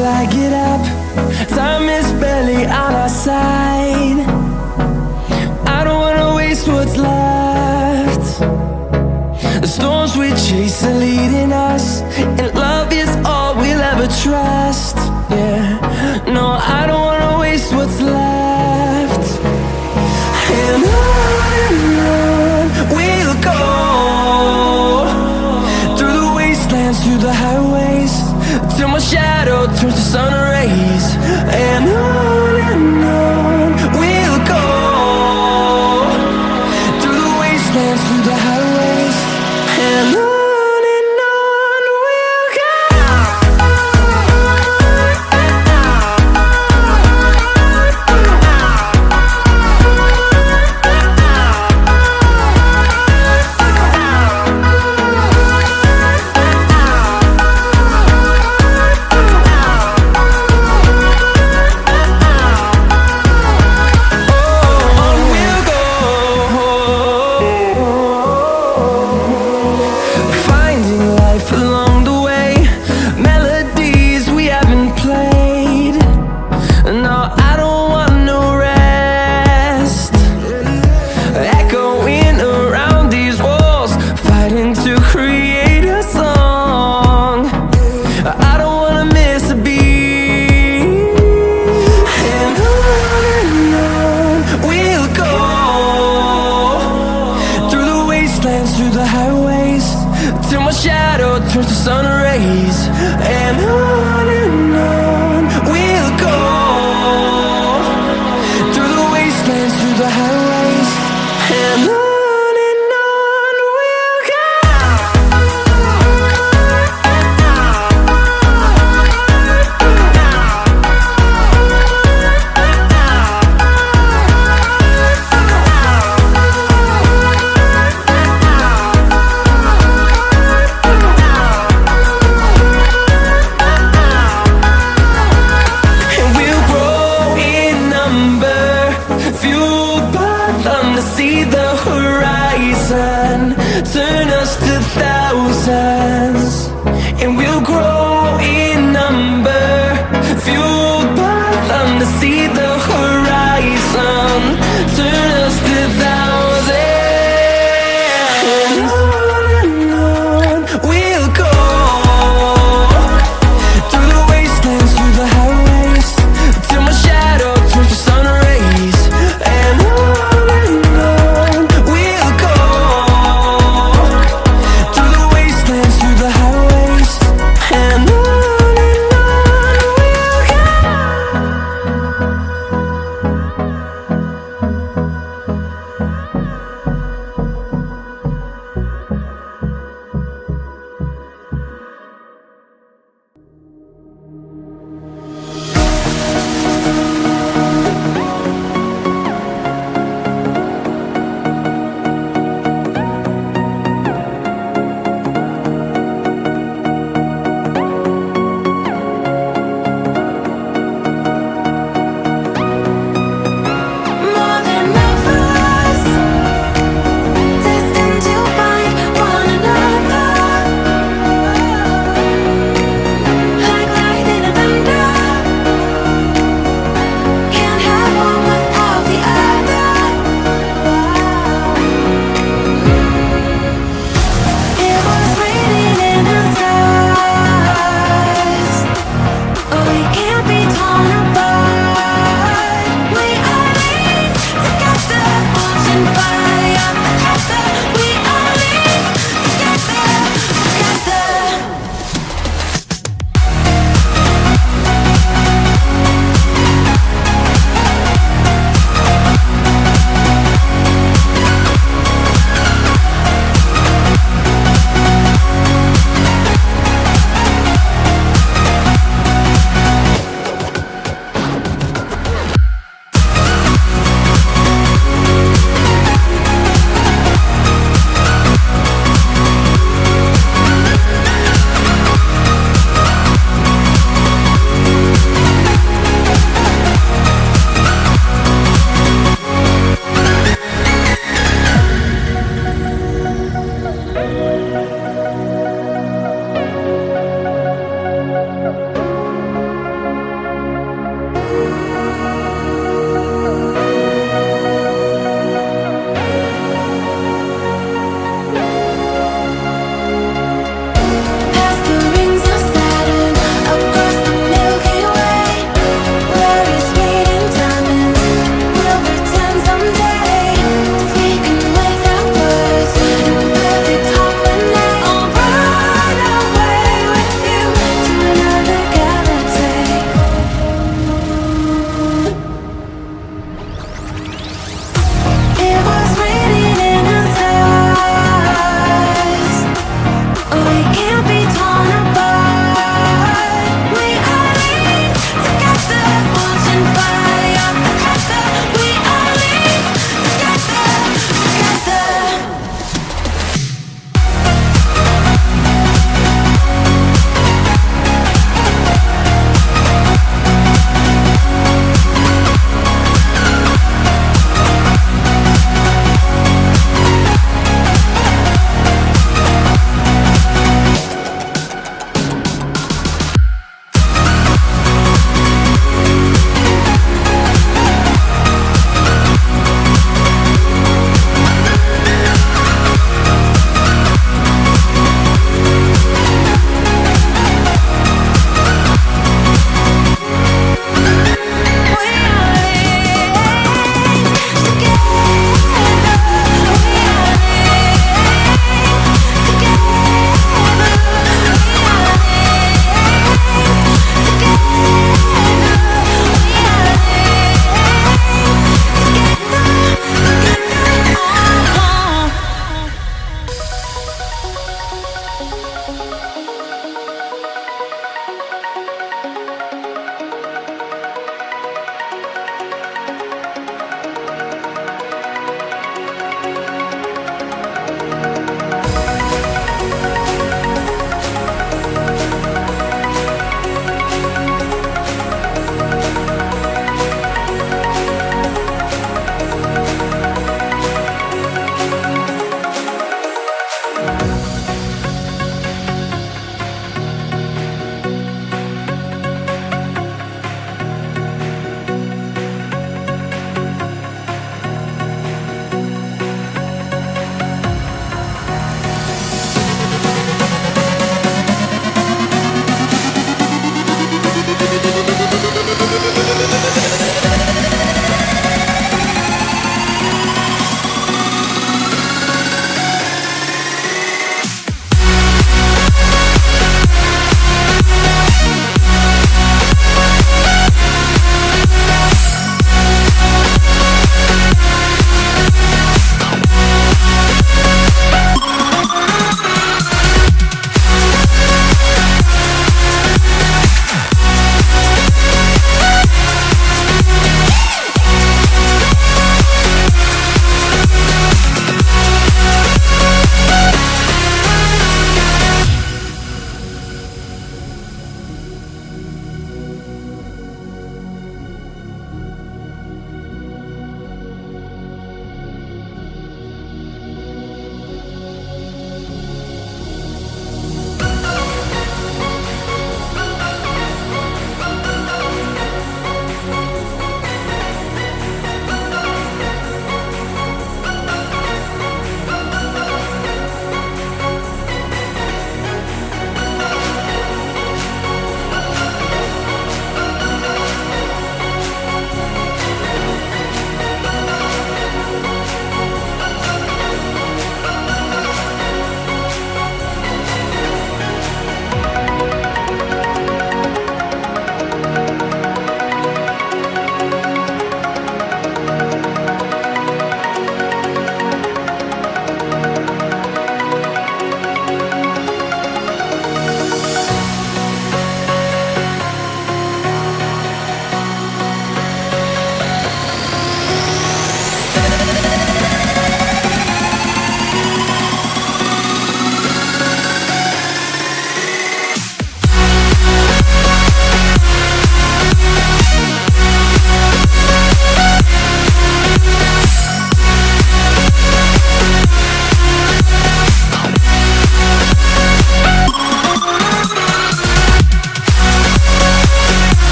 till I get up. Time is barely on our side. I don't wanna waste what's left. The storms we chase are leading us, and love is all we'll ever trust. Yeah, no, I don't wanna waste what's left. And on we'll go, through the wastelands, through the highways, till my shadow turns to sun rays. And on we'll go, through the wastelands, through the highways, and on we'll go. Through the highways, till my shadow turns to sun rays. And on we'll go, through the wastelands, through the highways, and on we'll go. See the horizon turn us to thousands, and we'll grow in number, fueled by them to see the horizon turn us to thousands. And on we'll go, through the wastelands, through the highways, till my shadow turns to sun rays. And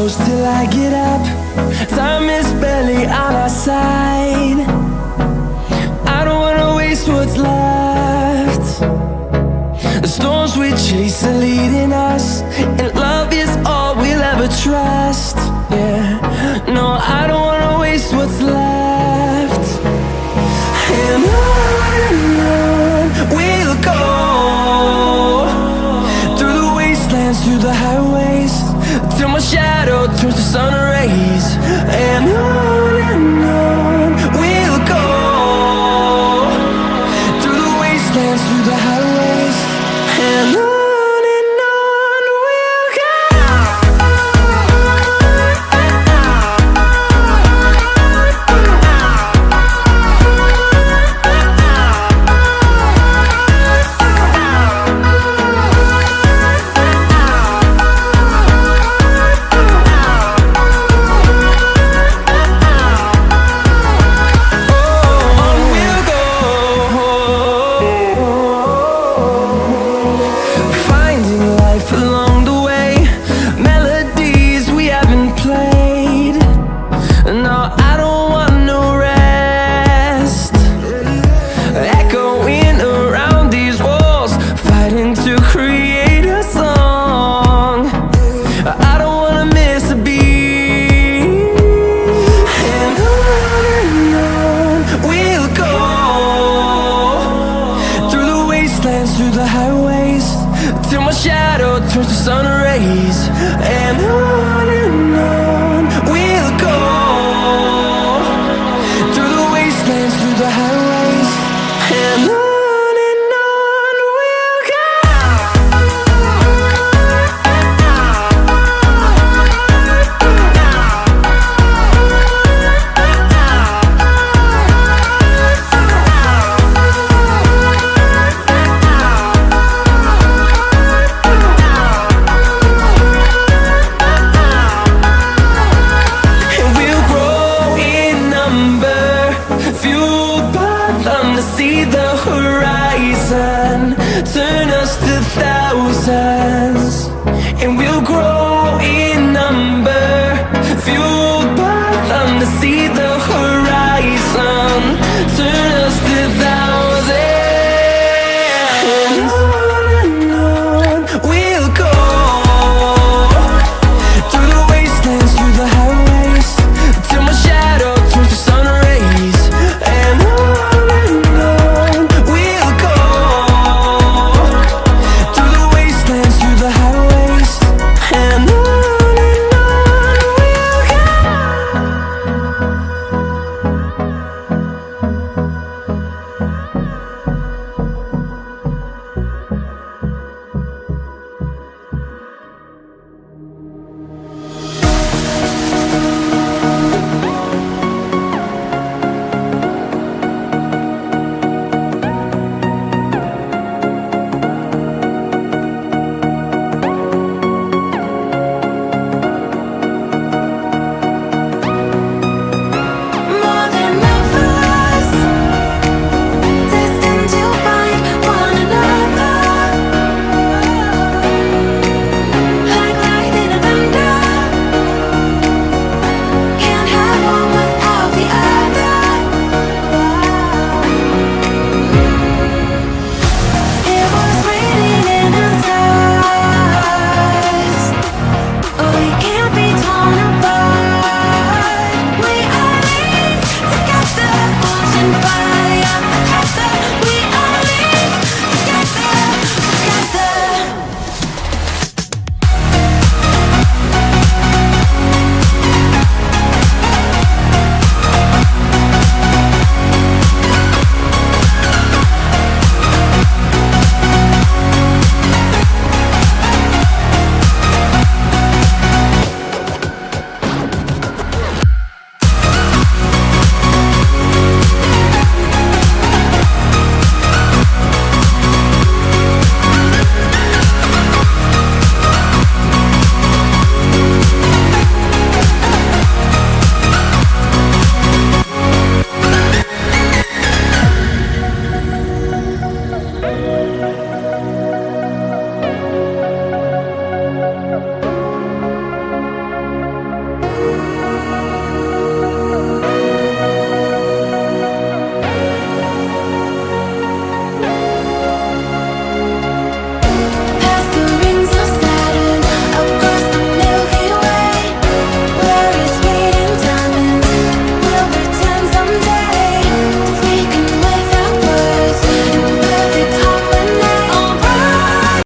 close till I get up. Time is barely on our side. I don't wanna waste what's left. The storms we chase are leading us, and love is all we'll ever trust. Yeah, no, I don't wanna waste what's left. And on we'll go, through the wastelands, through the highways, till my shadow turns to sun rays. And on we'll go, through the wastelands, through the highways, and on we'll go. Through the highways, till my shadow turns to sun rays. And on we'll go, through the wastelands, through the highways, and on we'll go. See the horizon turn us to thousands, and we'll grow in number, fueled by them. To see the horizon turn us to thousands, and on we'll go, through the wastelands, through the highways, till my shadow turns to sun rays. And fight.